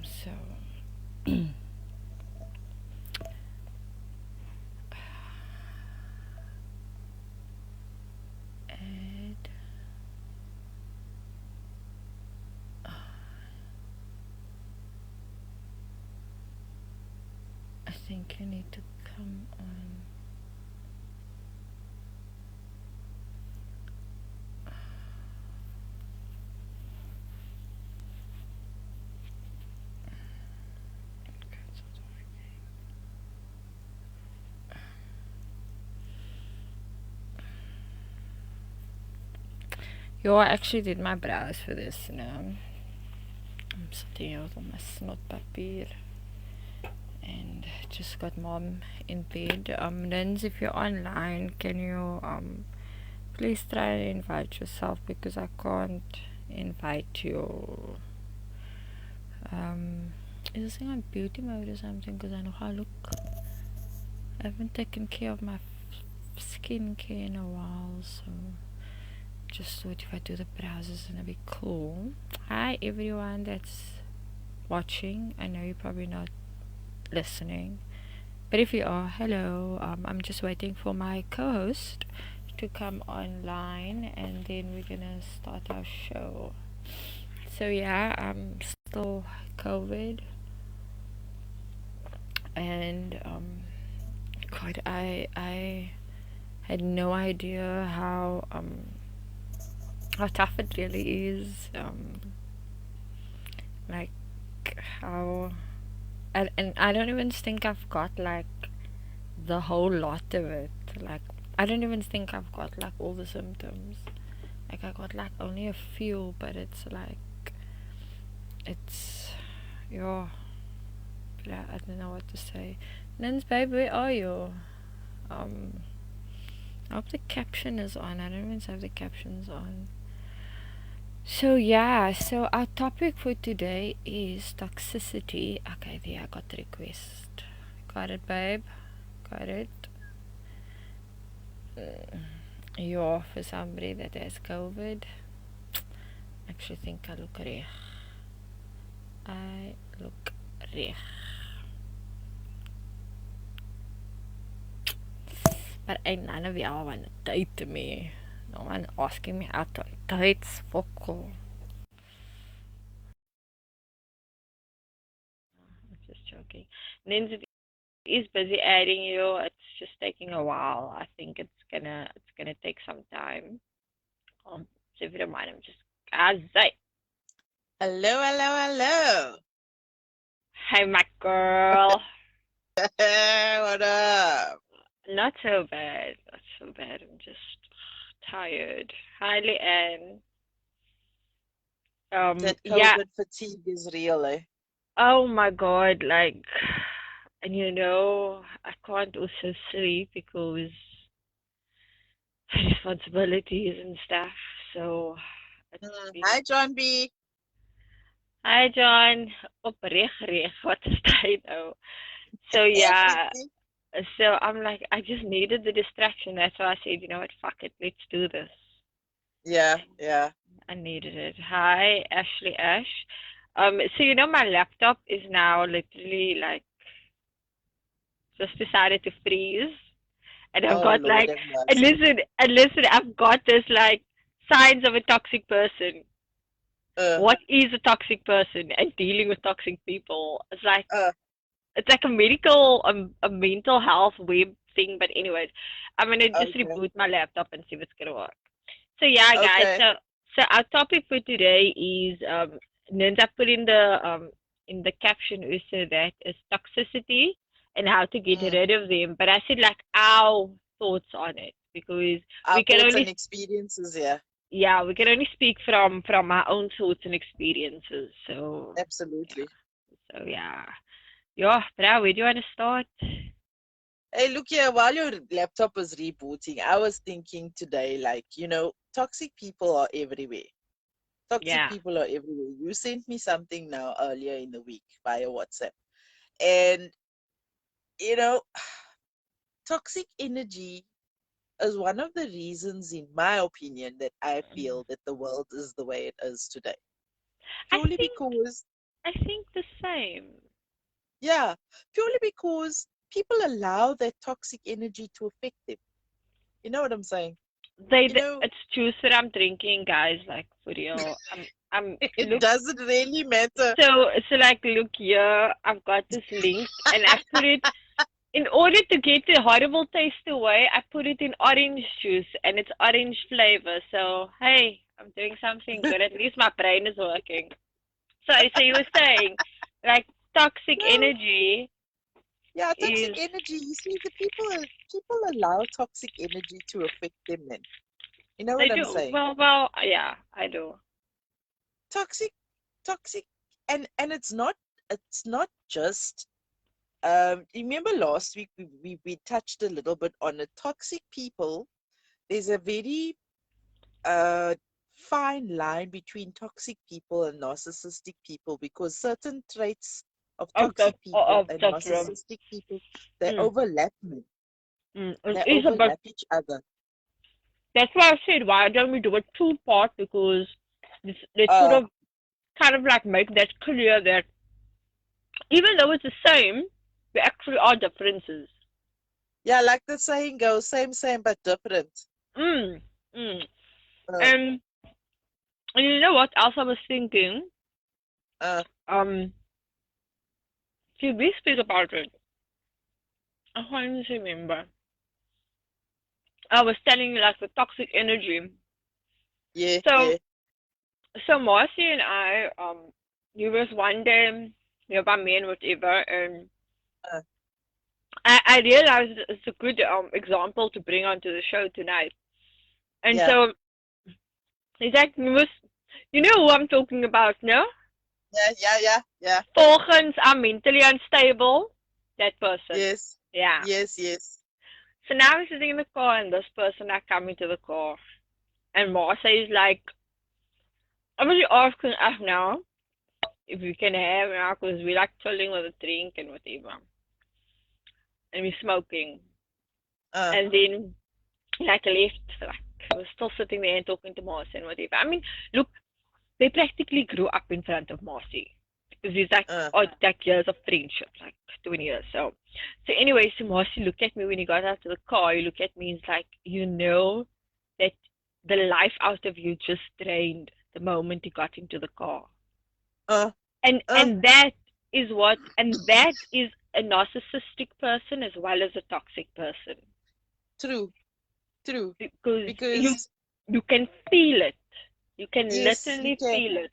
So, Ed, I think you need to come on. Yo, I actually did my brows for this, you know. I'm sitting here with all my snot papier and just got mom in bed. Nins, if you're online, can you please try and invite yourself because I can't invite you. Is this thing on beauty mode or something? Because I know how I look. I haven't taken care of my skincare in a while, so just thought if I do the brows, it's gonna be cool. Hi everyone that's watching. I know you're probably not listening, but if you are, hello. I'm just waiting for my co-host to come online, and then we're gonna start our show. So yeah, I'm still COVID, and God, I had no idea how tough it really is. Like how, and I don't even think I've got like the whole lot of it. Like I don't even think I've got like all the symptoms. Like I got like only a few, but it's like it's yeah. Yeah, I don't know what to say. Nins, babe, where are you? Um, I hope the caption is on. I don't even have the captions on. So yeah, so our topic for today is toxicity. Okay, there I got the request. Got it, babe. Got it. You're for somebody that has COVID. I actually think I look reg. I look reg. But ain't none of y'all want to date me. No one asking me out on dates. Fuck all. I'm just joking. Nins is busy adding you. It's just taking a while. I think it's gonna take some time. So if you don't mind, I'm just say, Hello, hello, hello. hey, my girl. What up? Not so bad. Not so bad. I'm just tired. Hi, Leanne. That Yeah. COVID fatigue is real, eh? Oh my God. Like, and I can't also sleep because responsibilities and stuff. So it's been. Hi, John B. Hi, John. Opreg. What is that now? So yeah. So I'm like, I just needed the distraction. That's why I said, you know what, fuck it, let's do this. Yeah, yeah. I needed it. Hi, Ashley Ash. So my laptop is now literally like just decided to freeze, and I've Oh, got Lord like, have mercy. and listen, I've got this like signs of a toxic person. Uh, What is a toxic person and dealing with toxic people? uh, It's like a medical, a mental health web thing. But anyways, I'm gonna just okay, reboot my laptop and see if it's gonna work. So yeah, guys. okay. So our topic for today is Ninja put in the caption also that is toxicity and how to get Mm. rid of them. But I said like our thoughts on it because Our we can thoughts and only experiences here. we can only speak from our own thoughts and experiences. So Absolutely. yeah, so yeah, Bra, where do you want to start? Hey, look here, while your laptop was rebooting, I was thinking today, like, toxic people are everywhere. Toxic Yeah. people are everywhere. You sent me something now earlier in the week via WhatsApp. And, you know, toxic energy is one of the reasons, in my opinion, that I feel that the world is the way it is today. I Purely think because, I think the same. Yeah, purely because people allow that toxic energy to affect them. You know what I'm saying? You know, It's juice that I'm drinking, guys. Like for real. I'm it look. doesn't really matter. So like, look here. I've got this link, and I put it in order to get the horrible taste away. I put it in orange juice, and it's orange flavor. So hey, I'm doing something good. At least my brain is working. So you were saying, like, toxic No, energy yeah, toxic is energy. You see, people allow toxic energy to affect them. Then you know they what I'm do saying? well, yeah, I do. Toxic, toxic, and it's not just. Remember last week we touched a little bit on it. Toxic people. There's a very fine line between toxic people and narcissistic people because certain traits of toxic people Of and that room. narcissistic people they Mm, overlap me. it They is a bit. overlap each other. That's why I said, why don't we do a two-part, because this sort Uh of kind of like make that clear that even though it's the same, there actually are differences. yeah, like the saying goes, same but different. Mm, mm. Uh And you know what else I was thinking? uh Um, should we speak about it? I can't remember. I was telling you like the toxic energy. yeah, So yeah. so Marcy and I, he was one day nearby me and whatever, and Uh, I realized it's a good example to bring onto the show tonight. And yeah, so he's like, you know who I'm talking about, no? yeah. Volgens I'm mentally unstable, that person. Yes. Yeah. Yes. So now we're sitting in the car, and this person I come into the car, and Marcy is like, obviously asking us now if we can have now, because we like chilling with a drink and whatever, and we're smoking. Uh And then like left, like we're still sitting there and talking to Marcy and whatever. I mean, look, they practically grew up in front of Marcy because it's like, uh oh, like years of friendship, like 20 years. So anyway, so Marcy looked at me when he got out of the car. He looked at me and he's like, you know that the life out of you just drained the moment he got into the car. uh And uh and that is what, and that is a narcissistic person as well as a toxic person, true, true. because Because you can feel it. You can yes, you literally can. feel it.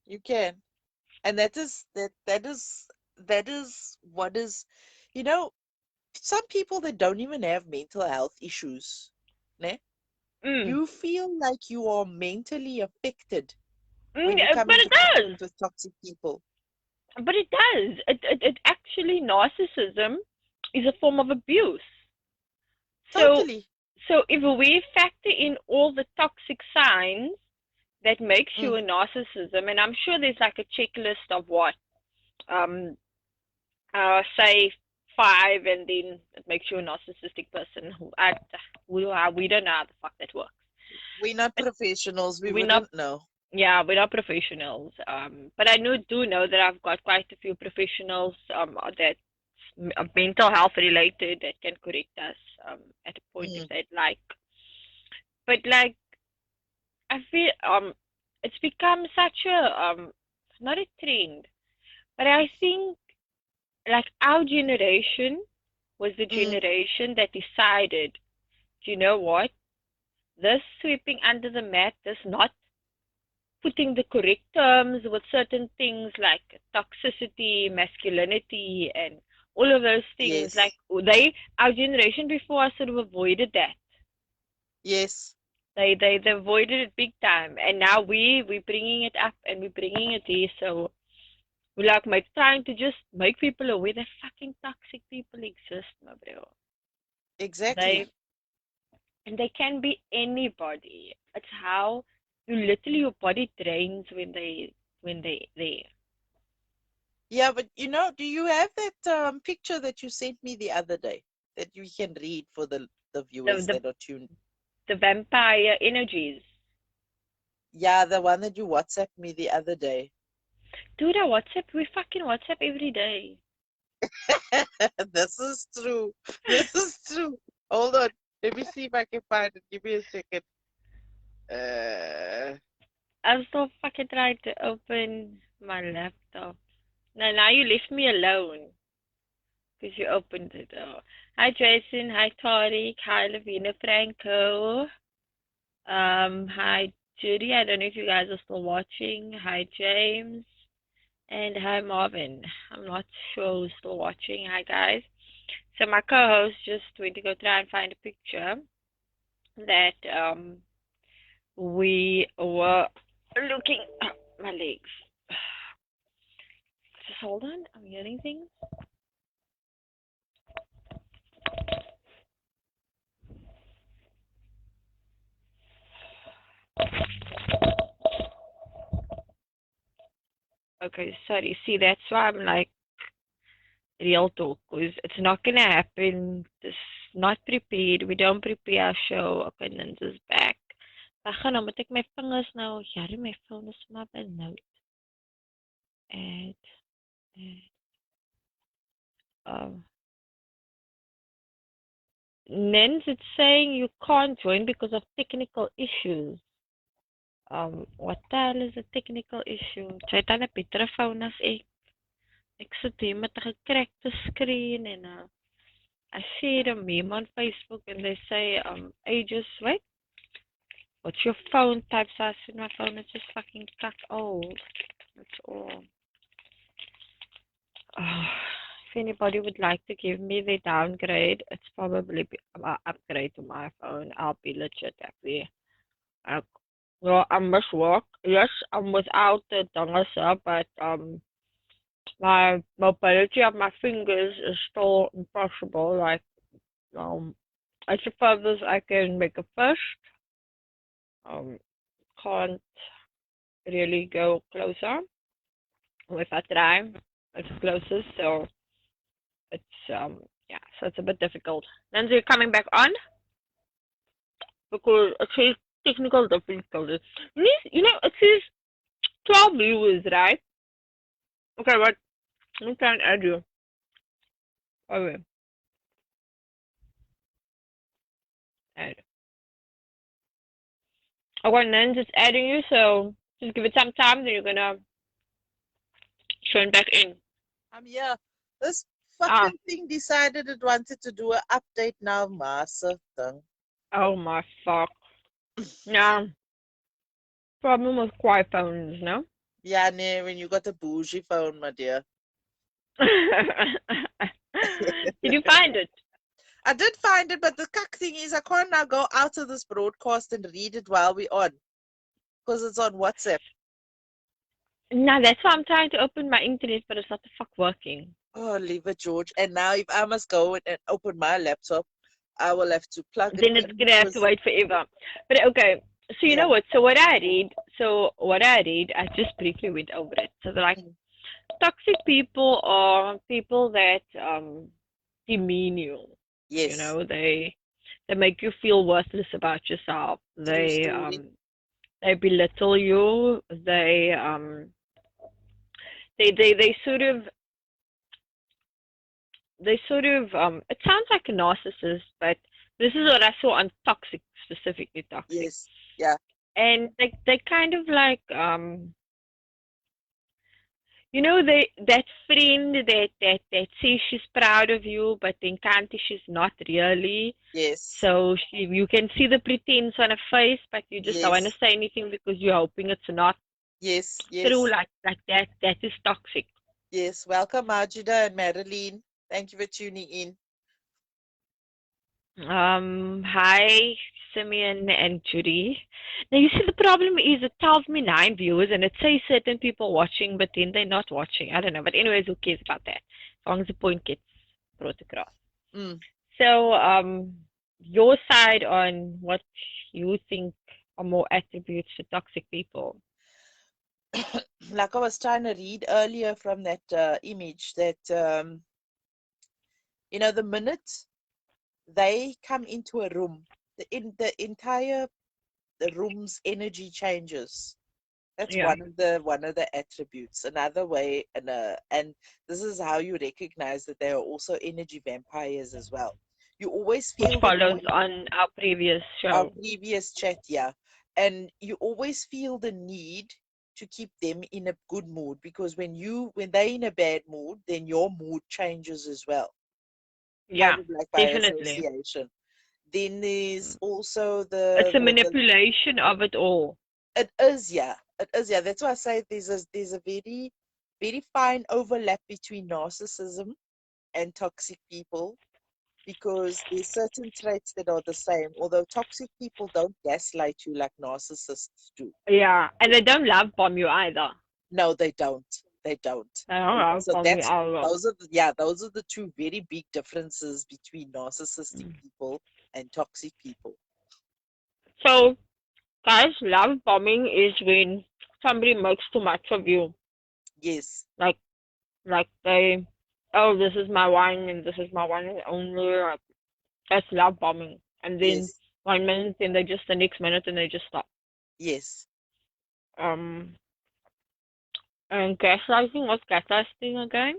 You can. And that is what is, you know, some people that don't even have mental health issues, ne? Mm. You feel like you are mentally affected Mm, when you come but it into does. contact with toxic people. But it does. It actually, narcissism is a form of abuse. So Totally. so if we factor in all the toxic signs that makes you Mm, a narcissism, and I'm sure there's like a checklist of what, um, say 5, and then it makes you a narcissistic person. We don't know how the fuck that works. we're not professionals. We We're not, wouldn't know. yeah, we're not professionals. But I do know that I've got quite a few professionals that mental health related that can correct us at a point if Mm, they'd like. But like, I feel it's become such a not a trend, but I think like our generation was the mm, generation that decided, do you know what? This sweeping under the mat, this not putting the correct terms with certain things like toxicity, masculinity, and all of those things. Like yes. our generation before us sort of avoided that. Yes. They avoided it big time, and now we're bringing it up and we're bringing it here. So we're like trying to just make people aware that fucking toxic people exist, my bro. Exactly. They and they can be anybody. It's how you literally your body drains when they. Yeah, but do you have that picture that you sent me the other day that you can read for the the viewers the that are tuned? the vampire energies. Yeah, the one that you WhatsApped me the other day. Dude, I WhatsApp. We fucking WhatsApp every day. This is true. This is true. Hold on. Let me see if I can find it. Give me a second. Uh, I'm still fucking trying to open my laptop. Now you left me alone because you opened it. Oh. Hi, Jason. Hi, Tariq. Hi, Lavina Franco. Hi, Judy. I don't know if you guys are still watching. Hi, James. And hi, Marvin. I'm not sure who's still watching. Hi, guys. So my co-host just went to go try and find a picture that we were looking. Oh, my legs. Just hold on. I'm hearing things. Okay, sorry. See, that's why I'm like real talk, because it's not gonna happen. This not prepared. We don't prepare our show. Opinions is back. Ek gaan nou met ek my vingers nou. Jare my phone is maar benoud. Add, add. Um, Nens, it's saying you can't join because of technical issues. What the hell is a technical issue? Jy het dan 'n betere phone as ek. Ek sit hier met 'n gekrekte skerm en I see a meme on Facebook and they say, ages, wait, what's your phone type size? My phone is just fucking cut old. That's all. If anybody would like to give me the downgrade, it's probably upgrade to my phone. I'll be legit happy. Well, I must work. Yes, I'm without the dongle, but my mobility of my fingers is still impossible. Like, I suppose I can make a fist. Can't really go closer. If I try, it's closer, so it's yeah, so it's a bit difficult. Then you're coming back on because it says technical difficulties. You know, it says 12 viewers, right? Okay, but let me try and add you. Okay, add. Okay, and then just adding you, so just give it some time, then you're gonna turn back in. I'm here. This Ah, fucking thing decided it wanted to do an update now, massive thing. oh my fuck. Now, problem with quiet phones, no? Yeah, nee, when you got a bougie phone, my dear. Did you find it? I did find it, but the cuck thing is I can't now go out of this broadcast and read it while we're on. Because it's on WhatsApp. No, that's why I'm trying to open my internet, but it's not the fuck working. Oh, leave it, George. And now if I must go in and open my laptop, I will have to plug it Then it's in gonna have to because wait forever. But okay, so you yeah. know what? What I read, I just briefly went over it. So they're like, Mm. toxic people are people that demean you. You Yes. know, they make you feel worthless about yourself. True story. They belittle you. They sort of it sounds like a narcissist, but this is what I saw on toxic, specifically toxic. Yes. Yeah. And they kind of like you know, that friend that says she's proud of you, but then can't she's not really. Yes. So you can see the pretense on her face, but you just don't want to Yes. say anything because you're hoping it's not Yes. true. Yes. Like that. That is toxic. Yes. Welcome, Majida and Madeline. Thank you for tuning in. Hi, Simeon and Judy. Now, you see, the problem is it tells me 9 viewers and it says certain people watching, but then they're not watching. I don't know. But, anyways, who cares about that? As long as the point gets brought across. Mm. So, your side on what you think are more attributes to toxic people. Like I was trying to read earlier from that image that, the minute they come into a room, the entire the room's energy changes. That's Yeah. one of the attributes. Another way, and this is how you recognize that they are also energy vampires as well. You always Which feel the follows need, on our previous our show. previous chat, yeah, and you always feel the need to keep them in a good mood, because when they're in a bad mood, then your mood changes as well, Yeah, kind of like by definitely. association. Then there's Mm. also It's a the manipulation of it all. it is, yeah. It is, yeah. That's why I say there's a very, very fine overlap between narcissism and toxic people, because there's certain traits that are the same, although toxic people don't gaslight you like narcissists do. Yeah, and they don't love bomb you either. No, they don't. They don't. They don't love So bomb you that's either. those are the two very big differences between narcissistic Mm. people and toxic people. So, guys, love bombing is when somebody makes too much of you. Yes, Like, they, oh, this is my one and this is my one and only. Like, that's love bombing. And then yes, 1 minute, and they just the next minute, and they just stop. yes. Um, and gaslighting. What's gaslighting again?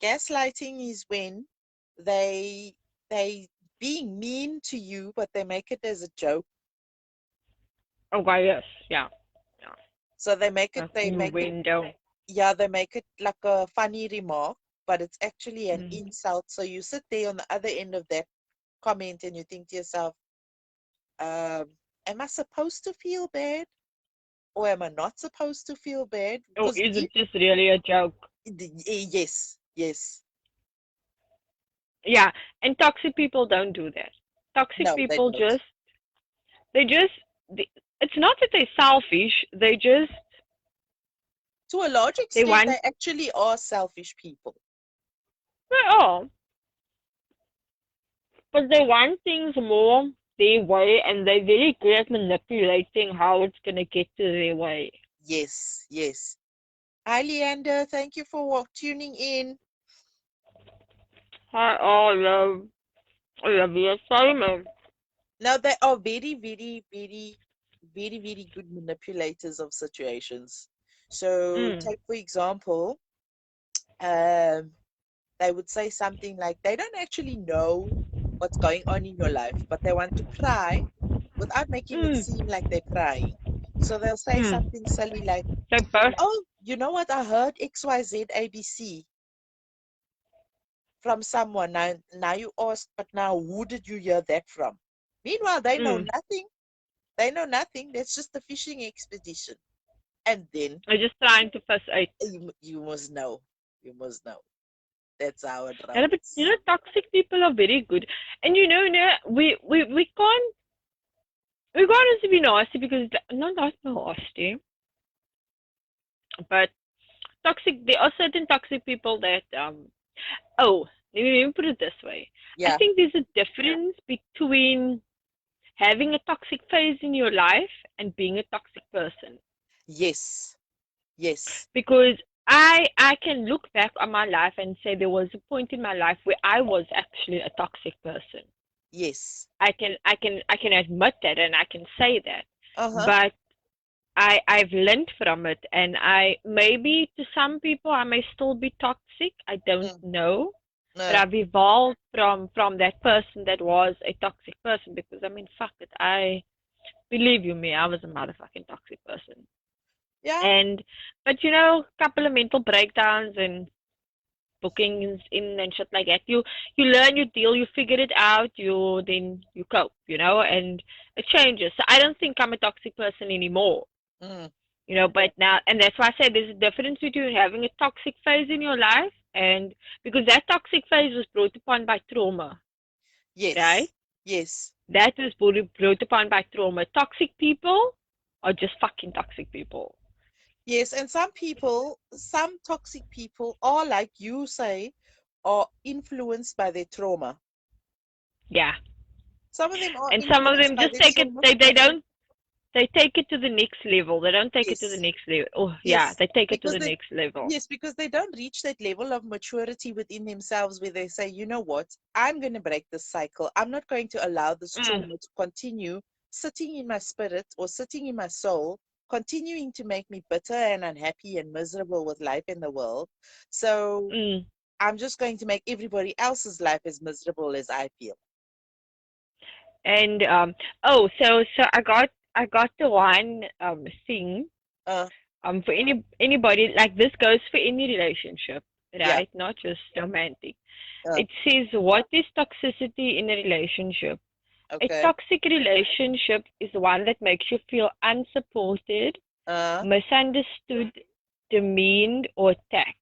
Gaslighting is when they being mean to you, but they make it as a joke. Okay, yes, yeah, yeah. So Like they make it, innuendo. yeah, they make it like a funny remark, but it's actually an Mm. insult. So you sit there on the other end of that comment and you think to yourself, am I supposed to feel bad, or am I not supposed to feel bad? Or Because is it deep, just really a joke? yes, yes, Yeah, and toxic people don't do that. Toxic no, they people don't. they just, they, it's not that they're selfish, To a large they extent, want, they actually are selfish people. oh, but they want things more their way, and they're very good at manipulating how it's gonna get to their way. Yes, yes. Hi, Leander. Thank you for tuning in. I love you, Simon. Now, they are very, very, very, very, very good manipulators of situations. So, Mm, take for example, um, they would say something like they don't actually know what's going on in your life, but they want to pry without making it mm, seem like they're prying. So they'll say mm. something silly like, They both, "Oh, you know what? I heard XYZ ABC from someone. Now you ask, but now who did you hear that from?" Meanwhile, they know mm. nothing. They know nothing. That's just a fishing expedition. And then They're just trying to fuss out. you must know. You must know. That's how it Yeah, but runs. toxic people are very good, and we can't also be nasty because not nasty, but toxic. There are certain toxic people that oh, let me put it this way. I Yeah. think there's a difference between having a toxic phase in your life and being a toxic person. Yes. Yes. Because I can look back on my life and say there was a point in my life where I was actually a toxic person. Yes. I can admit that and I can say that. Uh-huh. But I've learned from it, and I maybe to some people I may still be toxic. I don't Mm. know, but Uh, I've evolved from that person that was a toxic person, because I mean, fuck it, I believe you me, I was a motherfucking toxic person. yeah. And but couple of mental breakdowns and bookings in and shit like that. You learn, you deal, you figure it out, you cope, and it changes. So I don't think I'm a toxic person anymore. Mm. But now, and that's why I say there's a difference between having a toxic phase in your life, and because that toxic phase was brought upon by trauma, right? Yes. Yes. That was brought upon by trauma. Toxic people are just fucking toxic people. Yes. And some toxic people are, like you say, are influenced by their trauma. Yeah. Some of them are And some of influenced them by just their take it, trauma. they don't, they take it to the next level. They don't take it to the Yes. next level. Oh, yeah, Yes. they take it to Because the they next level. Yes, because they don't reach that level of maturity within themselves where they say, you know what, I'm going to break this cycle. I'm not going to allow this Mm, trauma to continue sitting in my spirit or sitting in my soul continuing to make me bitter and unhappy and miserable with life in the world. So Mm. I'm just going to make everybody else's life as miserable as I feel. And so I got the one thing Uh, for anybody, like this goes for any relationship, yeah. right? Not just romantic. Uh, It says, what is toxicity in a relationship? A okay. toxic relationship is one that makes you feel unsupported, Uh, misunderstood, demeaned, or attacked.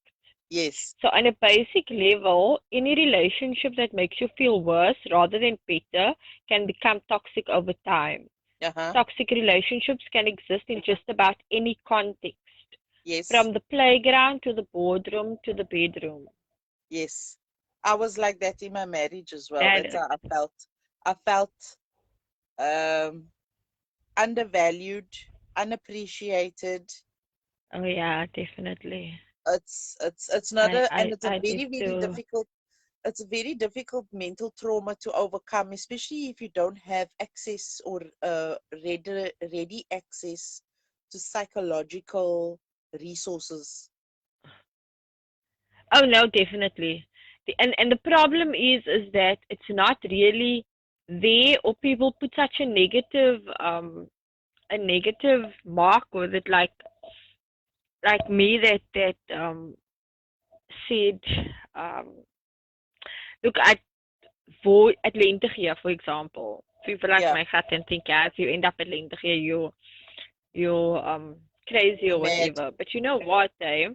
yes. So, on a basic level, any relationship that makes you feel worse rather than better can become toxic over time. Uh-huh. Toxic relationships can exist in just about any context, Yes. from the playground to the boardroom to the bedroom. Yes. I was like that in my marriage as well. That That's is, how I felt. I felt um undervalued, unappreciated. oh yeah, definitely. It's not I, a and I, it's a I did very, very too. difficult, it's a very difficult mental trauma to overcome, especially if you don't have access or ready access to psychological resources. Oh no, definitely. And the problem is that it's not really there, or people put such a negative mark with it, like me that said, um look at Lentegeur, for example. People like Yeah, my gat and think, yeah, if you end up at Lentegeur, you're crazy or mad. whatever. But you know what, eh?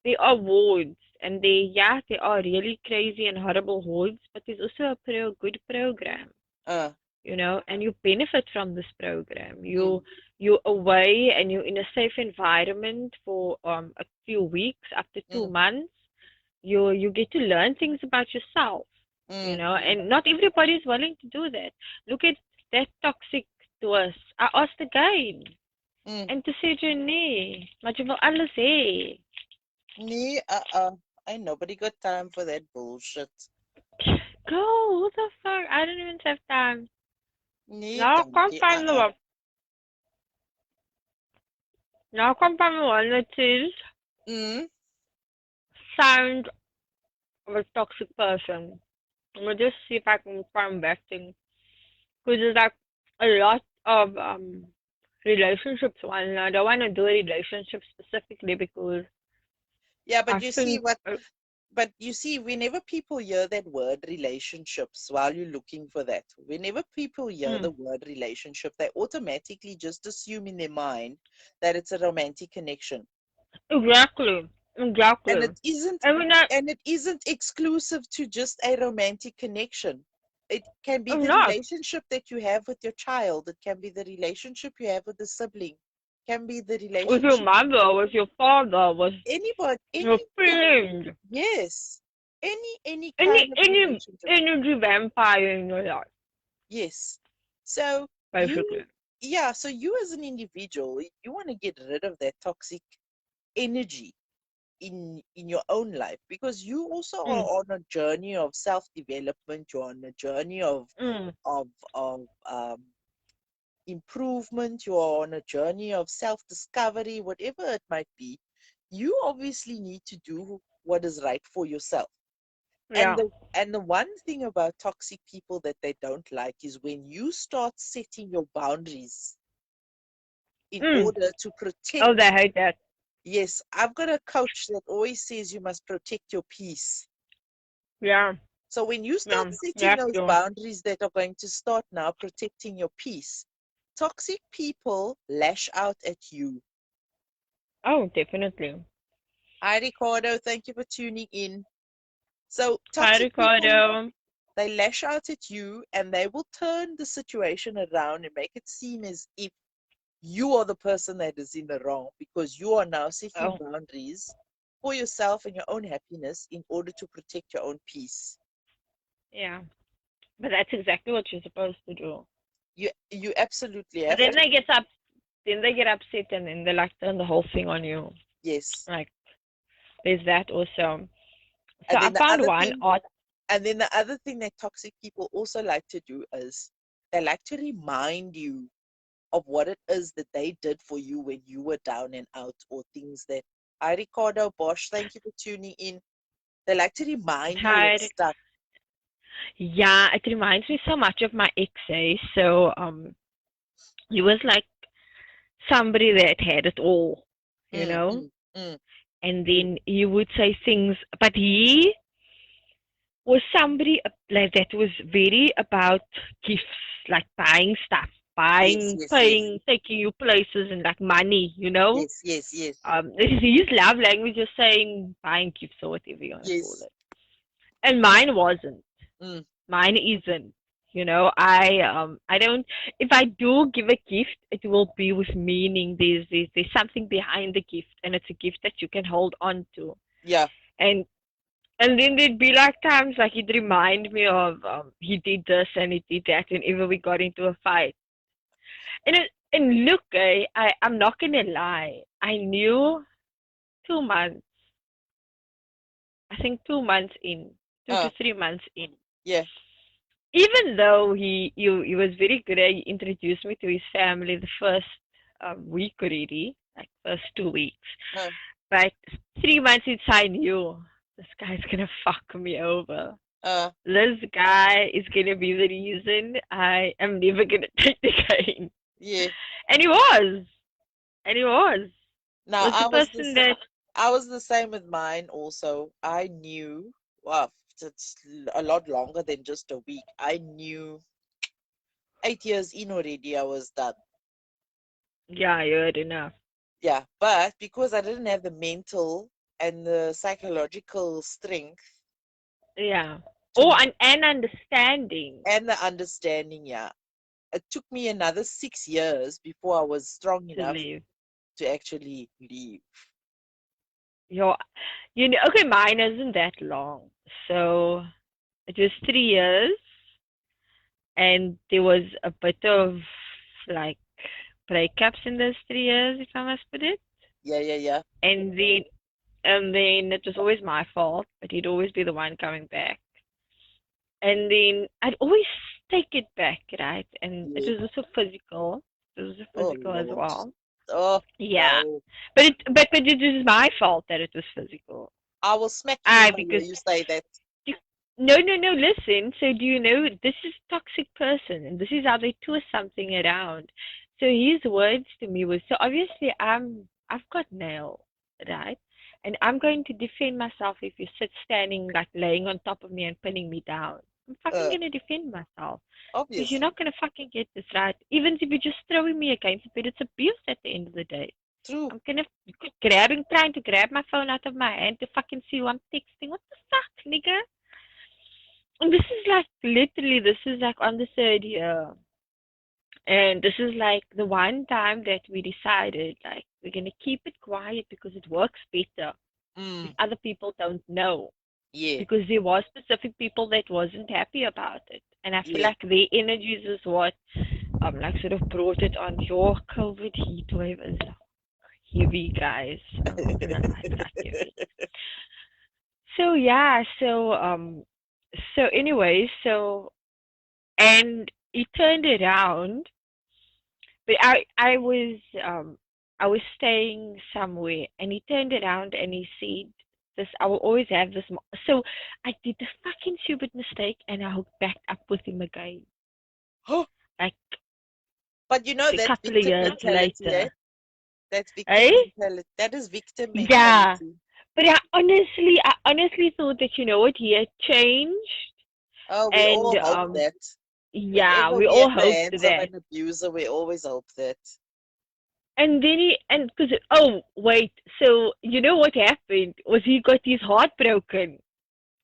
There are wards, and they are really crazy and horrible wards, but there's also a good program, Uh, and you benefit from this program. mm, You're away and you're in a safe environment for a few weeks, up to two mm, months. You get to learn things about yourself, mm, and not everybody is willing to do that. Look at that toxic to us. I asked again. mm. En toe sê jy nee, maar jy wil alles hê. Nee, ain't nobody got time for that bullshit. Go, what the fuck? I don't even have time. Nee, Now come dankie. find the one. Now come find the one that says Mm, sound of a toxic person. I'm gonna just see if I can find that thing. Because there's like a lot of relationships one, and I don't want to do a relationship specifically because yeah, but I you see think what but you see, whenever people hear that word relationships while you're looking for that, whenever people hear the mm, word relationship, they automatically just assume in their mind that it's a romantic connection. exactly, And exactly. it isn't, I mean, and it isn't exclusive to just a romantic connection. It can be I'm the not. relationship that you have with your child, it can be the relationship you have with a sibling, can be the With your relationship mother, with your father, with anybody, your any, friend, yes, any any kind of any relationship. energy vampire in your life, Yes. So basically. yeah, so you as an individual, you want to get rid of that toxic energy in your own life, because you also are Mm, on a journey of self-development, you're on a journey mm, of improvement, you're on a journey of self-discovery, whatever it might be. You obviously need to do what is right for yourself. And yeah. the one thing about toxic people that they don't like is when you start setting your boundaries in Mm. order to protect. Oh, they hate that. Yes, I've got a coach that always says you must protect your peace. Yeah, So when you yeah. start You setting have those to. boundaries that are going to start now protecting your peace, toxic people lash out at you. Oh, definitely. Hi, Ricardo. Thank you for tuning in. So Hi, toxic people, Ricardo. they lash out at you and they will turn the situation around and make it seem as if you are the person that is in the wrong, because you are now setting Oh, boundaries for yourself and your own happiness in order to protect your own peace. yeah. But that's exactly what you're supposed to do. You absolutely But have then to. they get upset, and then they like turn the whole thing on you. Yes. Like there's that also. So And I then the found other one thing, art. and then the other thing that toxic people also like to do is they like to remind you of what it is that they did for you when you were down and out, or things that. Hi, Ricardo Bosch. Thank you for tuning in. They like to remind you of Hi. stuff. Yeah, it reminds me so much of my ex. So he was like somebody that had it all, you Mm, know. mm, mm. And then he would say things, but he was somebody like that was very about gifts, like buying stuff, Yes, buying, yes, yes, paying, taking you places, and like money, you know. yes, yes, yes, His love language is saying buying gifts or whatever you want to call yes. it. And mine wasn't. Mm, Mine isn't. You know, I don't. If I do give a gift, it will be with meaning. There's something behind the gift, and it's a gift that you can hold on to. yeah. And and then there'd be like times like he'd remind me of he did this and he did that whenever we got into a fight. And look, I'm not gonna lie. I knew 2 months. I think 2 months in, two to Uh, 3 months in. yeah. Even though he was very good, he introduced me to his family the first week already, like first 2 weeks. Uh, But 3 months inside, I knew this guy's gonna fuck me over. uh, This guy is gonna be the reason I am never gonna take the game. yeah. And he was. And he was. Now Was the person that I was the same with mine also. I knew, well, it's a lot longer than just a week. I knew 8 years in already I was done. yeah, you had enough. Yeah, but because I didn't have the mental and the psychological strength Yeah. Oh, to and understanding and the understanding, yeah, it took me another 6 years before I was strong to enough live. to actually leave. Your okay, mine isn't that long. So it was 3 years and there was a bit of like breakups in those 3 years, if I must put it. Yeah, yeah, yeah. And then it was always my fault, but he'd always be the one coming back. And then I'd always take it back, right? And it Yeah. was also physical. It was also Oh physical as Lord. well. Oh Yeah. no. But it was my fault that it was physical. I will smack you I if I hear because you say that. no, listen. So do you know this is toxic person and this is how they twist something around. So his words to me was so obviously I've got nail, right? And I'm going to defend myself if you sit standing like laying on top of me and pinning me down. I'm fucking Uh, gonna defend myself. Because you're obviously. not gonna fucking get this right. Even if you're just throwing me against the bed, it's abuse at the end of the day. True. I'm gonna trying to grab my phone out of my hand to fucking see who I'm texting. What the fuck, nigga? And this is like literally, this is like on the third year. And this is like the one time that we decided like we're gonna keep it quiet because it works better if Mm, other people don't know. yeah, Because there was specific people that wasn't happy about it. And I feel yeah. like their energies is what like sort of brought it on. Your COVID heat wave is heavy, guys. I'm not gonna lie, it's like heavy. So yeah, so anyway, and he turned it around, but I was staying somewhere, and he turned it around and he said this. I will always have this. So I did the fucking stupid mistake, and I hooked back up with him again, like But you know a that's couple of victim years mentality, eh? later. That's victim Eh? mentality. That is victim Yeah, mentality. but I honestly thought that you know what he had changed, Oh, we and all hope that. yeah, Whenever we we all at the hoped hands of that. an abuser, we always hope that. And then and because oh wait, so you know what happened was he got his heart broken,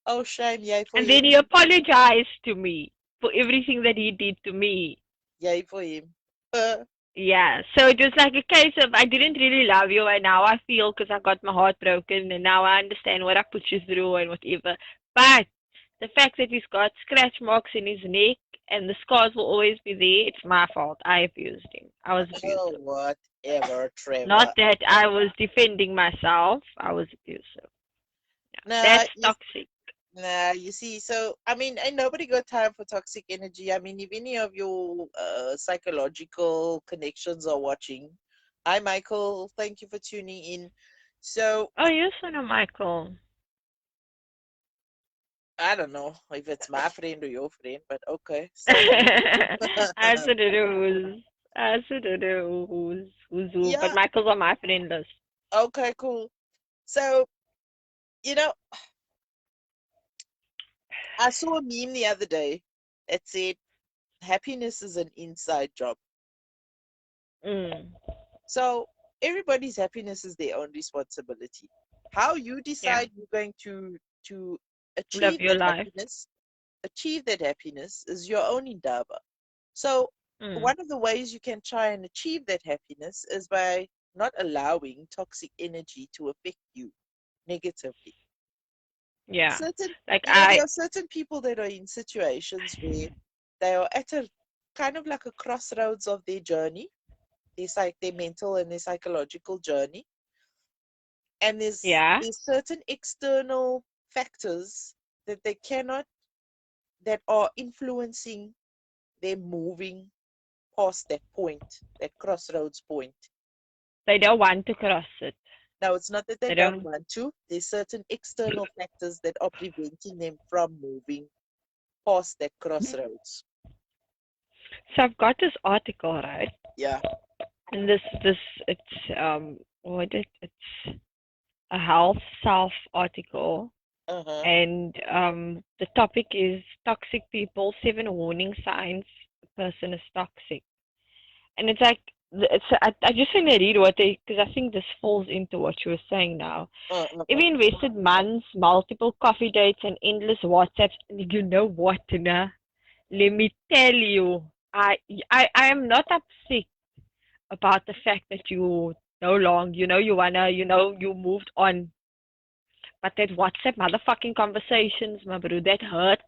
Oh, shame, yay for and then him. he apologized to me for everything that he did to me. Yay for him. Yeah, so it was like a case of I didn't really love you, and now I feel because I got my heart broken, and now I understand what I put you through and whatever. But the fact that he's got scratch marks in his neck and the scars will always be there, it's my fault. I abused him. I was Oh, abusive. whatever, Not Trevor. that I was defending myself. I was abusive. Yeah, Nah, that's toxic. Nah, you see, so I mean, ain't nobody got time for toxic energy. I mean, if any of your psychological connections are watching, hi Michael, thank you for tuning in. So Oh, yes, I know, Michael. I don't know if it's my friend or your friend, but okay. So I said it was. I said it who's who. But yeah, Michael's on my friend list. okay, cool. So you know, I saw a meme the other day that said happiness is an inside job. Mm. So everybody's happiness is their own responsibility. How you Yeah. decide you're going to Live achieve your that life. happiness is your own endeavor. So Mm. one of the ways you can try and achieve that happiness is by not allowing toxic energy to affect you negatively. Yeah. Certain, Like there I. are certain people that are in situations where they are at a kind of like a crossroads of their journey, their mental and their psychological journey. And Yeah. there's certain external factors that they cannot that are influencing them moving past that point, that crossroads point. They don't want to cross it. Now it's not that they They don't don't. want to, there's certain external factors that are preventing them from moving past that crossroads. So I've got this article, right? Yeah. And this it's what it it's a health self article, Uh-huh. and the topic is toxic people, 7 warning signs a person is toxic. And it's like I just want to read what they, because I think this falls into what you were saying now. If we invested months, multiple coffee dates, and endless WhatsApps, and you know what, Tina? Let me tell you, I am not upset about the fact that you no long, you wanna, you moved on. But that WhatsApp motherfucking conversations, my bro, that hurts.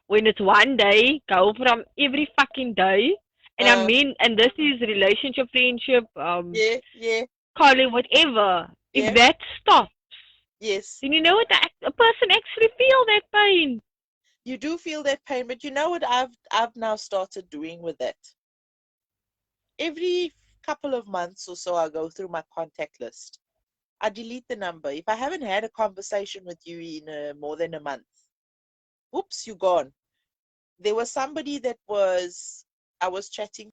When it's one day, go from every fucking day. And I uh mean, and this is relationship, friendship, yeah, yeah, calling, whatever. If yeah, that stops, yes. then you know what, a person actually feel that pain. You do feel that pain, but you know what I've now started doing with that? Every couple of months or so I go through my contact list. I delete the number. If I haven't had a conversation with you in more than a month, whoops, you're gone. There was somebody that I was chatting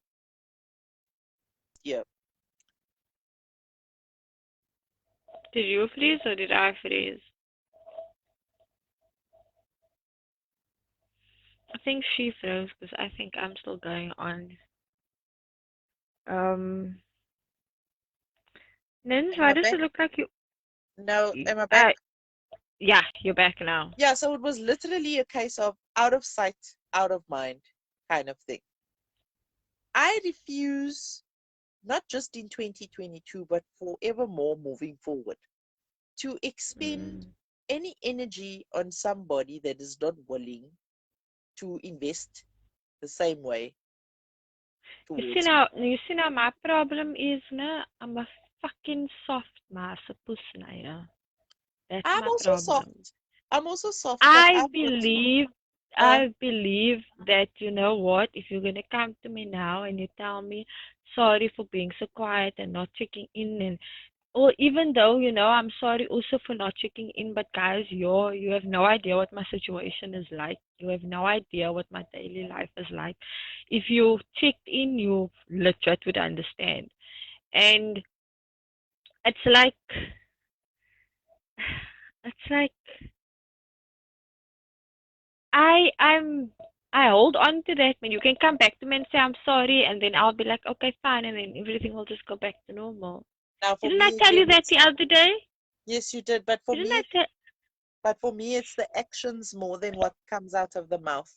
here. Did you freeze or did I freeze? I think she froze because I think I'm still going on. Um, Nins, Am why I does back? it look like you? No, am I back? Uh, yeah, you're back now. Yeah, so it was literally a case of out of sight, out of mind kind of thing. I refuse, not just in 2022, but forevermore moving forward, to expend Mm. any energy on somebody that is not willing to invest the same way towards me. You see now, my problem is, no, I'm a fucking soft master pussy, yeah. That's I'm my also problem. soft. I'm also soft, but I I've got believe, uh, I believe that, you know what, if you're gonna come to me now and you tell me sorry for being so quiet and not checking in, and or even though, I'm sorry also for not checking in, but guys, you have no idea what my situation is like. You have no idea what my daily life is like. If you checked in, you legit would understand. And it's like, it's like I'm I hold on to that. Man, you can come back to me and say I'm sorry, and then I'll be like, okay, fine, and then everything will just go back to normal. now for Didn't I me tell you again that it's the other day? yes you did, but Didn't I tell? for me it's the actions more than what comes out of the mouth.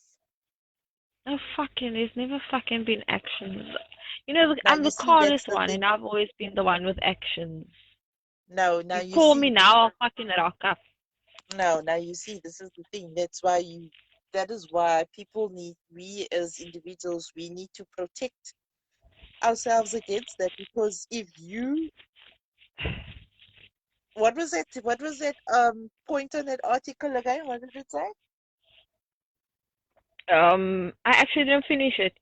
No fucking, there's never fucking been actions. You know, Now I'm you the see that's calmest the one, thing. and I've always been the one with actions. Now You you call me see. now, I'll fucking rock up. Now you see, this is the thing. That is why we as individuals, we need to protect ourselves against that because if you what was it? What was that point on that article again? What did it say? I actually didn't finish it.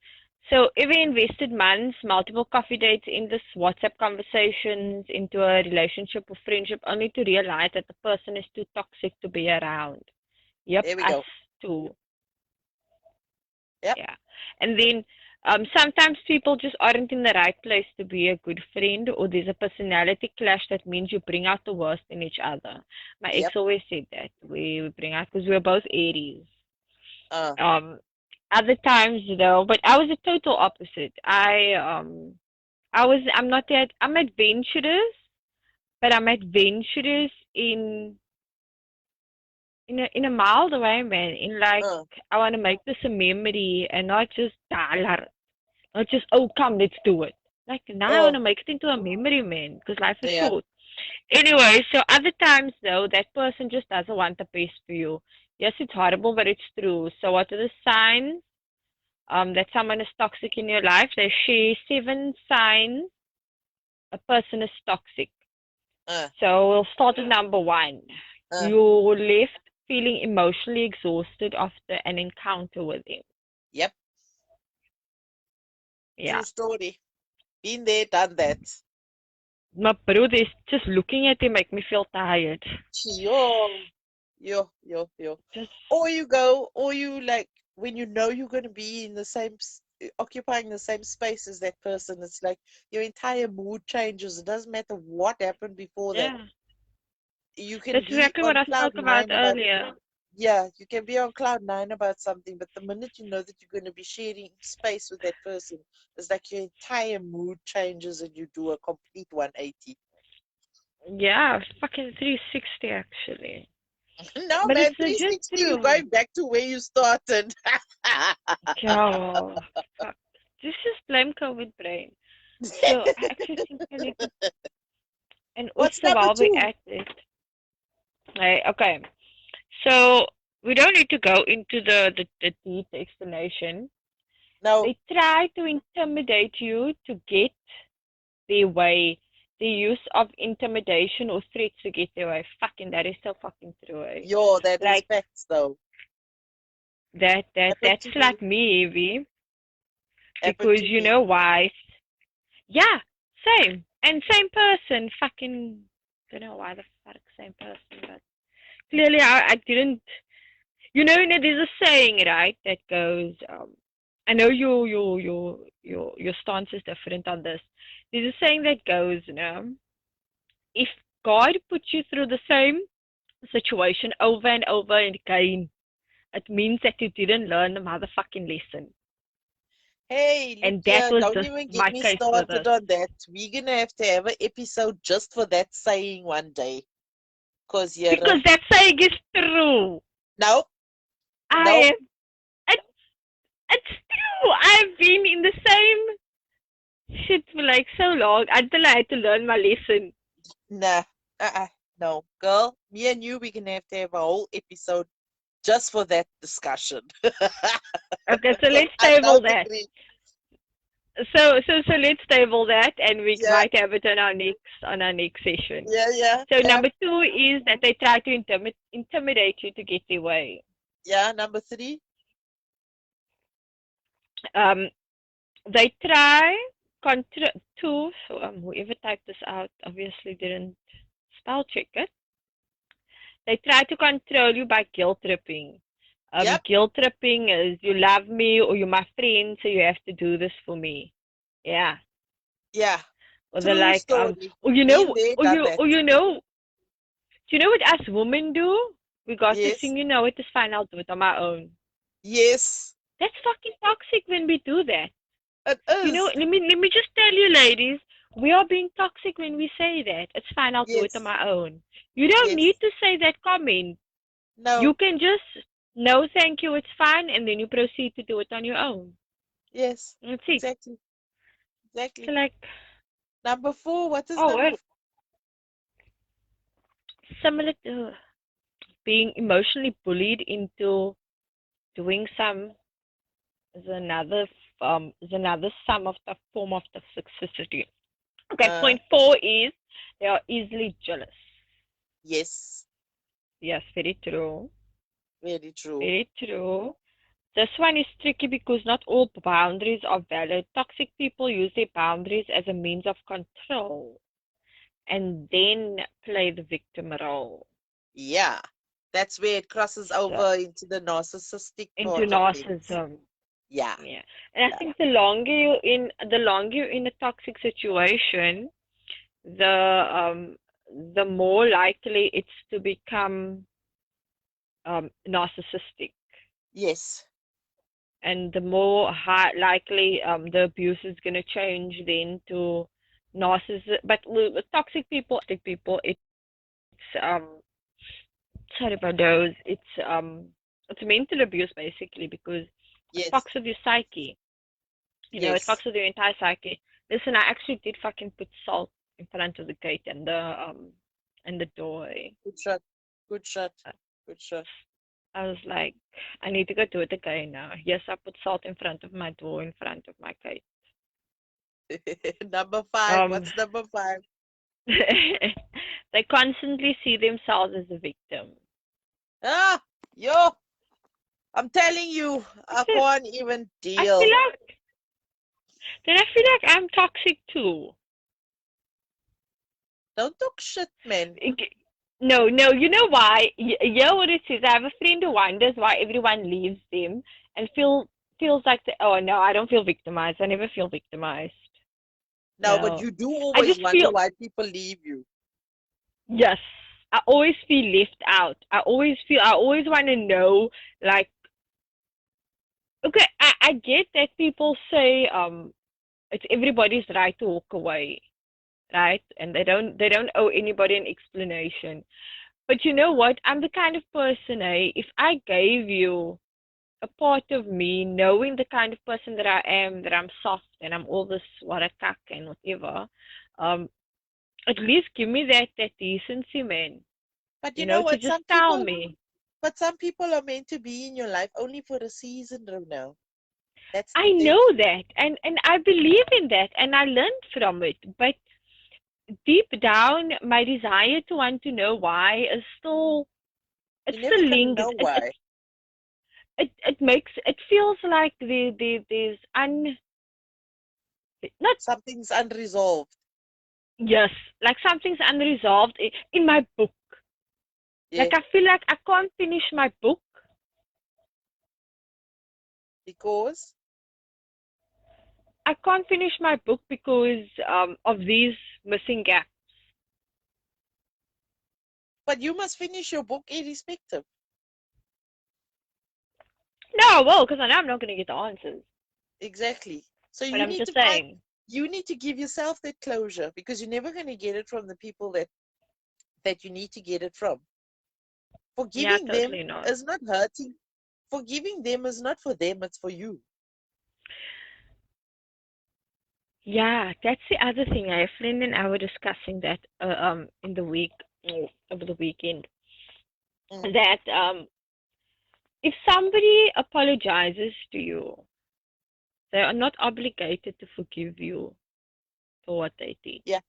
So if we invested months, multiple coffee dates in this WhatsApp conversations, into a relationship or friendship, only to realize that the person is too toxic to be around. Yep, There we us go. too. Yep. Yeah. And then sometimes people just aren't in the right place to be a good friend, or there's a personality clash that means you bring out the worst in each other. My ex Yep. always said that. We bring out, because we're both Aries. Uh, Other times though, but I was a total opposite. I'm adventurous, but I'm adventurous in a mild way, man. In like, uh, I want to make this a memory and not just not just, oh, come, let's do it. Like, now I want oh, to make it into a memory, man, because life is yeah. short. Anyway, so other times though, that person just doesn't want the best for you. Yes, it's horrible, but it's true. So what are the signs that someone is toxic in your life? They share 7 signs a person is toxic. Uh, So we'll start with number 1. uh, You're left feeling emotionally exhausted after an encounter with him. yep. Yeah. True story. Been there, done that. My brother is just looking at him make me feel tired. Yo, yo. Just, Or you like when you know you're going to be in the same, occupying the same space as that person. It's like your entire mood changes. It doesn't matter what happened before that. yeah. You can That's be exactly what on I cloud spoke about nine about, earlier. yeah, you can be on cloud nine about something, but the minute you know that you're going to be sharing space with that person, it's like your entire mood changes and you do a complete 180. Yeah, fucking 360 actually. No, But man, it's just 360, you're true. going back to where you started. Yeah, well, fuck. This is blame COVID brain. So I actually think I need to, and What's also number while we're two? at it, right, okay. So we don't need to go into the deep explanation. No, They try to intimidate you to get their way. The use of intimidation or threats to get their way. Fucking, that is so fucking true, eh? yo, that is Like facts, though. Happened that's to me. like me, Evie. Happened Because to you me. know why? Yeah, same. And same person. Fucking, don't know why the fuck same person, but clearly I didn't. There's a saying, right, that goes. I know your stance is different on this. There's a saying that goes, if God puts you through the same situation over and over again, it means that you didn't learn the motherfucking lesson. Hey, look And that here, was don't just even get my me case with started this. on that. We're gonna have to have an episode just for that saying one day. Cause you're Because that saying is true. nope, I nope, am. It's, it's true. I've been in the same shit for like so long until I had to learn my lesson. nah, no, girl. Me and you, we're gonna have a whole episode just for that discussion. Okay, so let's I table don't that. agree. So let's table that, and we Yeah, might have it on our next session. yeah. So number 2 is that they try to intimidate you to get their way. Yeah, number three. Um, they try to. So whoever typed this out obviously didn't spell check it. They try to control you by guilt tripping. Yep, Guilt tripping is you love me or you're my friend, so you have to do this for me. Yeah. yeah. Or they're True like, story. or you Been know, there, or done you, that. or you know, do you know what us women do? We got this Yes, thing, it is fine, I'll do it on my own. yes. That's fucking toxic when we do that. It is. Let me just tell you, ladies, we are being toxic when we say that. It's fine, I'll do it on Yes, my own. You don't yes. need to say that comment. You No. can just, no, thank you, it's fine, and then you proceed to do it on your own. Yes. That's it. Exactly. So Exactly. like, Number four. What is oh, number? well, similar to being emotionally bullied into doing some is another sum of the form of the toxicity. Okay, Uh, point 4 is they are easily jealous. Yes, Yes, very true. very true. Very true. This one is tricky because not all boundaries are valid. Toxic people use their boundaries as a means of control and then play the victim role. Yeah, that's where it crosses So, over into the narcissistic into part of things. narcissism. Yeah, Yeah. And I yeah, think the longer you're in a toxic situation, the the more likely it's to become narcissistic, yes, and the more likely the abuse is going to change then to narcissism. But with toxic people, sorry about those. It's mental abuse basically because it yes, fucks with your psyche. It yes. fucks with your entire psyche. Listen, I actually did fucking put salt in front of the gate and the doorway. Good shot, good shot, good shot. I was like, I need to go do it again now. Yes, I put salt in front of my door, in front of my gate. Number five, Um, what's number five? they constantly see themselves as a victim. Ah, yo, I'm telling you, I Listen, can't even I feel deal. like then I feel like I'm toxic too. Don't talk shit, man. No, no, you know why? Yeah, what it is. I have a friend who wonders why everyone leaves them and feels like, oh no, I don't feel victimized. I never feel victimized. No, but No, you do I always just wonder feel why people leave you. yes. I always feel left out. I always want to know, like, okay, I get that people say it's everybody's right to walk away, right? And they don't owe anybody an explanation. But you know what? I'm the kind of person, if I gave you a part of me, knowing the kind of person that I am, that I'm soft and I'm all this what a cuck and whatever, um, at least give me that decency, man. But you know To what? just tell me. Some people are meant to be in your life only for a season, Ronel. That's the I thing. know that, and I believe in that, and I learned from it. But deep down, my desire to want to know why is still, it You're still never gonna lingers. know It it why. it, it makes it feels like there's not Something's unresolved. yes, like something's unresolved in my book. Like Yeah, I feel like I can't finish my book. because. I can't finish my book because of these missing gaps. But you must finish your book irrespective. No, I will, because I know I'm not going to get the answers. Exactly. So But you I'm need just to find. saying. You need to give yourself that closure because you're never gonna get it from the people that you need to get it from. Yeah, Forgiving them totally not. is not hurting. Forgiving them is not for them, it's for you. Yeah, that's the other thing. Flynn and I were discussing that in the week, over the weekend. Mm, That if somebody apologizes to you, they are not obligated to forgive you for what they did yeah,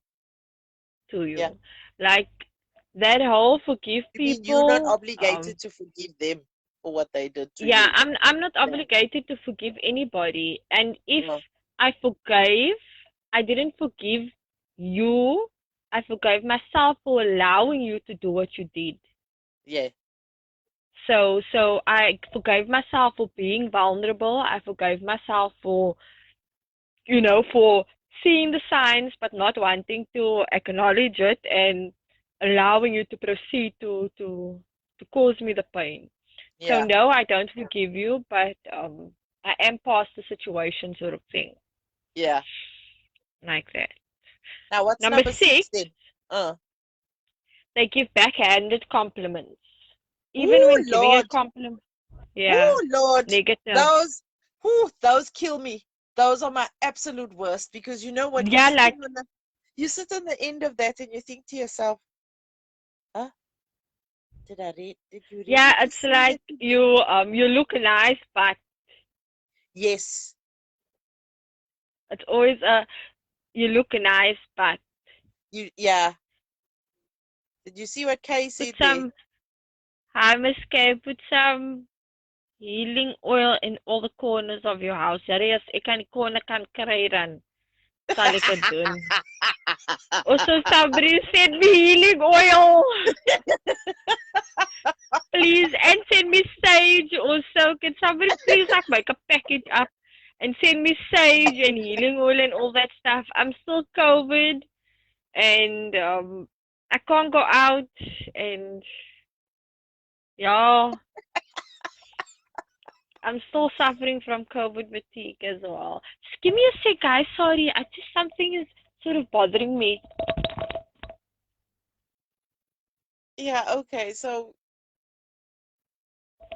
to yeah. you. Like that whole forgive You mean you're not people. obligated to forgive them for what they did to Yeah, you? I'm not Yeah. obligated to forgive anybody. And if No. I forgave, I didn't forgive you. I forgave myself for allowing you to do what you did. Yeah. So I forgave myself for being vulnerable. I forgave myself for, for seeing the signs but not wanting to acknowledge it and allowing you to proceed to cause me the pain. So Yeah. no, I don't forgive you, but I am past the situation sort of thing. Yeah. Like that. Now what's Number number six, six then? Uh. they give backhanded compliments. Even Oh when giving a Lord. compliment, yeah, Oh Lord. negative. Those kill me. Those are my absolute worst because you know what? Yeah, like, You sit on the end of that and you think to yourself, huh? Did you yeah, really it's just say like that to me? you look nice, but Yes. it's always you look nice, but You yeah. Did you see what Kay Put said there? some, hi Miss K, put some healing oil in all the corners of your house. Yes, ek kan die corner kan kry dan sal ek dit doen. Also, somebody send me healing oil. Please, and send me sage also. Can somebody please like make a package up and send me sage and healing oil and all that stuff? I'm still COVID and I can't go out and yeah, I'm still suffering from COVID fatigue as well. Just give me a sec, guys. Sorry, I just something is sort of bothering me. Yeah, okay. So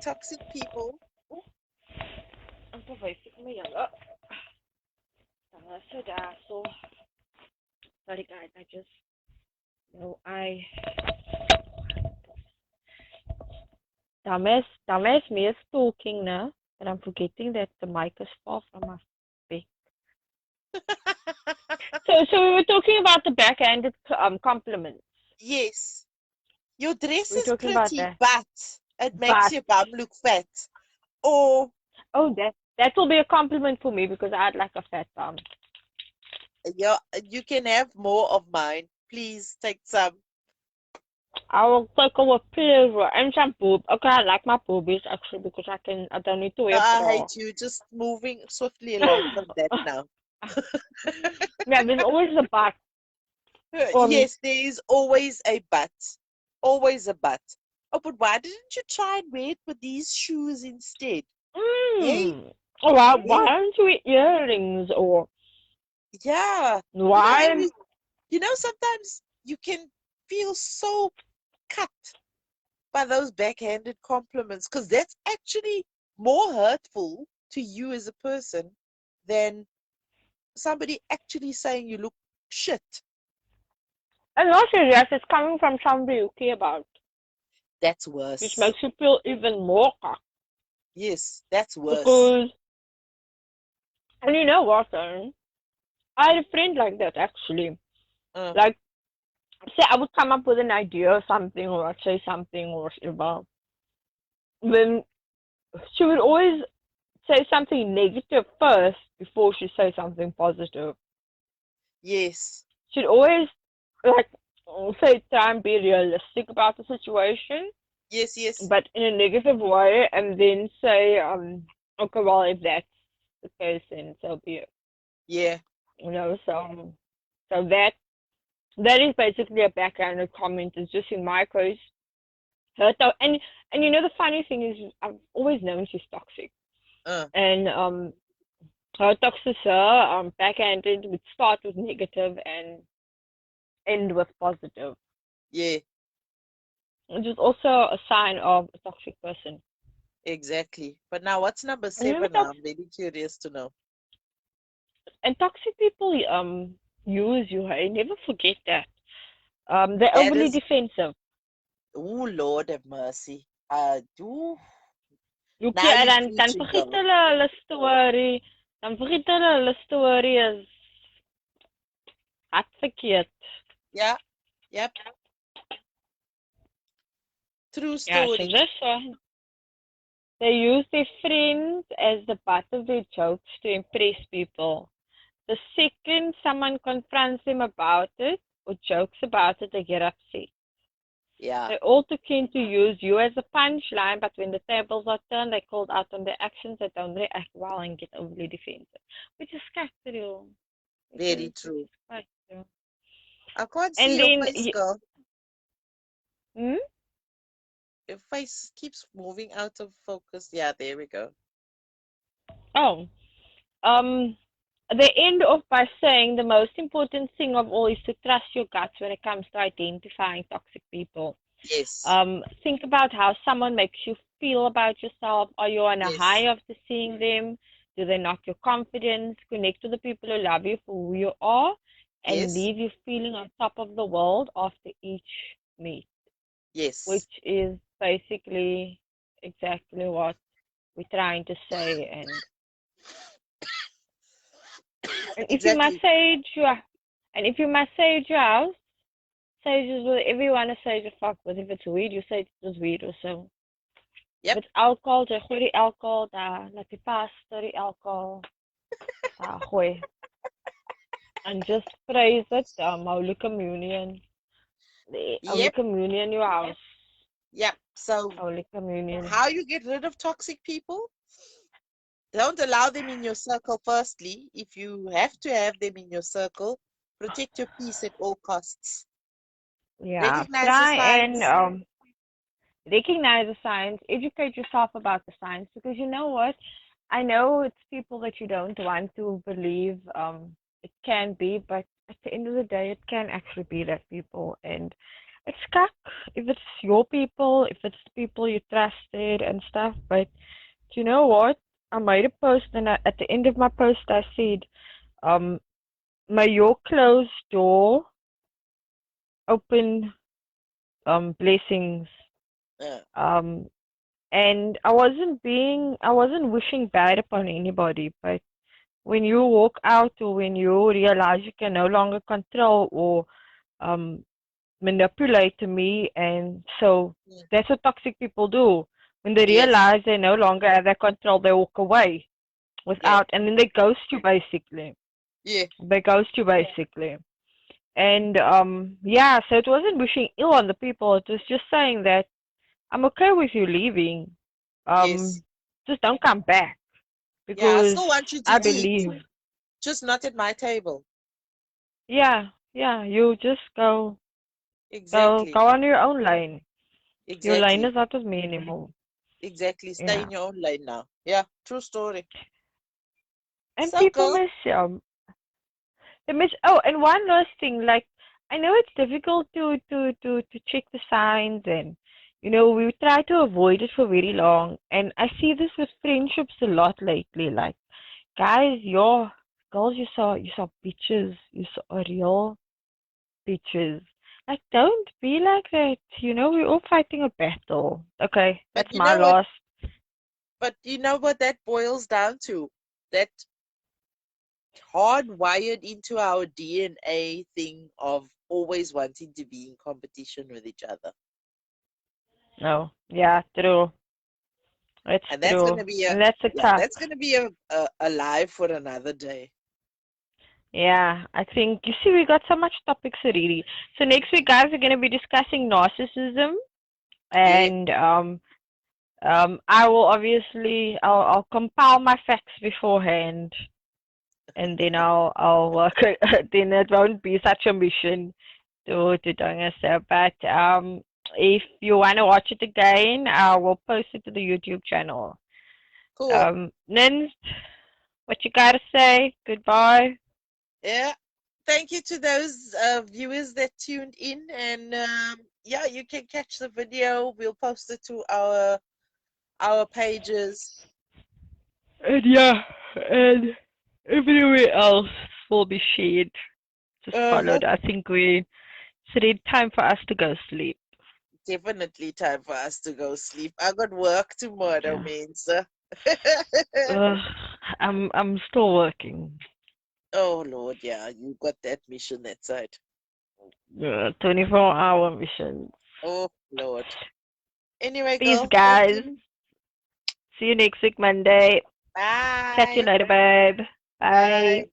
toxic people. I'm verwys ek my julle. So sorry guys, I just no I dumbass me is talking now, and I'm forgetting that the mic is far from my face. So we were talking about the backhanded compliments. Yes. Your dress We're is talking about pretty, that. but it makes But your bum look fat. Or oh, that will be a compliment for me because I had like a fat bum. yeah, you can have more of mine. Please take some. I will take over pleasure and some boob. Okay, I like my boobies actually because I don't need to wear I bra. hate you. Just moving swiftly along from that now. Yeah, there's always a but. Yes, there is always a but. Always a but. Oh, but why didn't you try and wear it with these shoes instead? Hey, Oh, why hey, aren't you earrings or yeah. why? And sometimes you can feel so cut by those backhanded compliments because that's actually more hurtful to you as a person than somebody actually saying you look shit. And not serious, it's coming from somebody you care about, That's which worse. makes you feel even more cocked. Yes, that's worse. Because, and you know what, I had a friend like that actually. Like, say I would come up with an idea or something, or I'd say something or whatever. Then she would always say something negative first before she say something positive. Yes. She'd always like say try and be realistic about the situation. Yes, yes. But in a negative way, and then say, okay, well, if that's the case, then so be it. Yeah. So that is basically a backhanded comment. It's just in my case. And the funny thing is, I've always known she's toxic. And her toxicity, backhanded, would start with negative and end with positive. Yeah. Which is also a sign of a toxic person. Exactly. But now what's number 7 now? I'm very curious to know. And toxic people use you. I never forget that. They're overly defensive. Oh, Lord have mercy. Dan vergeet hulle storie. Dan vergeet hulle storie is hartverkeerd. Yeah. Yep. True story. Yeah, so they use their friends as the butt of their jokes to impress people. The second someone confronts them about it or jokes about it, they get upset. Yeah. They're all too keen to use you as a punchline, but when the tables are turned, they're called out on their actions, they don't react well and get overly defensive. Which is true. Very true. True. I can't see your face, girl. Your face keeps moving out of focus. Yeah, there we go. Oh. They end off by saying the most important thing of all is to trust your guts when it comes to identifying toxic people. Yes. Think about how someone makes you feel about yourself. Are you on a high after seeing them? Do they knock your confidence? Connect to the people who love you for who you are and leave you feeling on top of the world after each meet. Yes. Which is basically exactly what we're trying to say. And if you massage your house, Sages, whatever you want to say to fuck with. If it's weed, you say it's just weed or so. If Yep. it's alcohol, jy gooi die alcohol daar, laat die pasta die alcohol daar gooi. And just praise it, Holy Communion. The Holy Yep. Communion in your house. Yep. So Holy Communion. how you get rid of toxic people? Don't allow them in your circle, firstly. If you have to have them in your circle, protect your peace at all costs. Yeah, Recognize the try and signs. recognize the signs, educate yourself about the signs, because you know what? I know it's people that you don't want to believe it can be, but at the end of the day, it can actually be that people. And it's cuck if it's your people, if it's people you trusted and stuff. But you know what? I made a post, and at the end of my post, I said, may your closed door open blessings. Uh, And I wasn't wishing bad upon anybody, but when you walk out or when you realize you can no longer control or manipulate me, and so yeah. that's what toxic people do. When they Yes. realize they no longer have that control, they walk away Yeah. without, and then they ghost you basically. Yeah. They ghost you basically. And yeah, so it wasn't wishing ill on the people. It was just saying that I'm okay with you leaving. Yes. Just don't come back Yeah. I because still want you to I eat, believe. just not at my table. Yeah, yeah. You just go Exactly. on your own lane. Your lane Exactly. is not with me anymore. Exactly. Stay Yeah, in your own lane now. Yeah. True story. and So, people girl. miss they miss. Oh, and one last thing, like I know it's difficult to check the signs, and we try to avoid it for very long. And I see this with friendships a lot lately. Like guys, your girls, you saw bitches, you saw real bitches. Like, don't be like that. We're all fighting a battle. Okay, But that's you my know what? loss. But you know what that boils down to? That hardwired into our DNA thing of always wanting to be in competition with each other. No, yeah, true. It's And that's true, gonna be a and that's a yeah, cup. that's gonna be a live for another day. Yeah, I think you see we got so much topics already. So next week, guys, we're gonna be discussing narcissism, Yeah, and I will obviously I'll compile my facts beforehand, and then I'll work. Then it won't be such a mission to doing a stuff. But if you want to watch it again, I will post it to the YouTube channel. cool. Nins, what you gotta say? Goodbye. Yeah. Thank you to those viewers that tuned in, and yeah, you can catch the video. We'll post it to our pages. And yeah, and everywhere else will be shared. Just Uh-huh. followed. I think it's already time for us to go sleep. Definitely time for us to go sleep. I got work tomorrow, Yeah. man, sir. Uh, I'm still working. Oh Lord, yeah, you got that mission that side. 24-hour mission. Oh Lord. Anyway, Peace, girl, thank guys. you. See you next week, Monday. Chat to you Bye. later, babe. Bye. Bye.